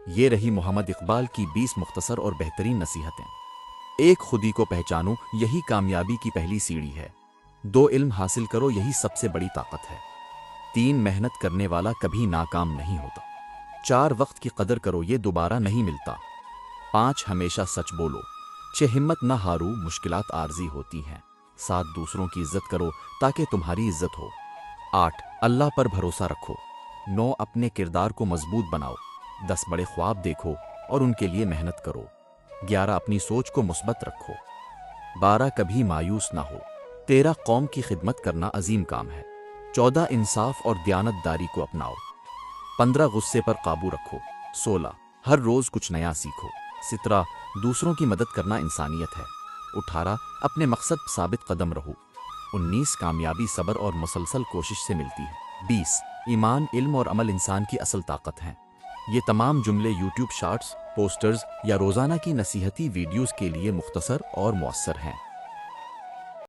یہ رہی محمد اقبال کی 20 مختصر اور بہترین نصیحتیں۔ 1 خودی کو پہچانو، یہی کامیابی کی پہلی سیڑھی ہے۔ 2 علم حاصل کرو، یہی سب سے بڑی طاقت ہے۔ 3 محنت کرنے والا کبھی ناکام نہیں ہوتا۔ 4 وقت کی قدر کرو، یہ دوبارہ نہیں ملتا۔ 5 ہمیشہ سچ بولو۔ 6 ہمت نہ ہارو، مشکلات عارضی ہوتی ہیں۔ 7 دوسروں کی عزت کرو تاکہ تمہاری عزت ہو۔ 8 اللہ پر بھروسہ رکھو۔ 9 اپنے کردار کو مضبوط بناؤ۔ 10 بڑے خواب دیکھو اور ان کے لیے محنت کرو۔ 11 اپنی سوچ کو مثبت رکھو۔ 12 کبھی مایوس نہ ہو۔ 13 قوم کی خدمت کرنا عظیم کام ہے۔ 14 انصاف اور دیانت داری کو اپناؤ۔ 15 غصے پر قابو رکھو۔ 16 ہر روز کچھ نیا سیکھو۔ 17 دوسروں کی مدد کرنا انسانیت ہے۔ 18 اپنے مقصد پر ثابت قدم رہو۔ 19 کامیابی صبر اور مسلسل کوشش سے ملتی ہے۔ 20 ایمان، علم اور عمل انسان کی اصل طاقت ہیں۔ یہ تمام جملے یوٹیوب شارٹس، پوسٹرز یا روزانہ کی نصیحتی ویڈیوز کے لیے مختصر اور مؤثر ہیں۔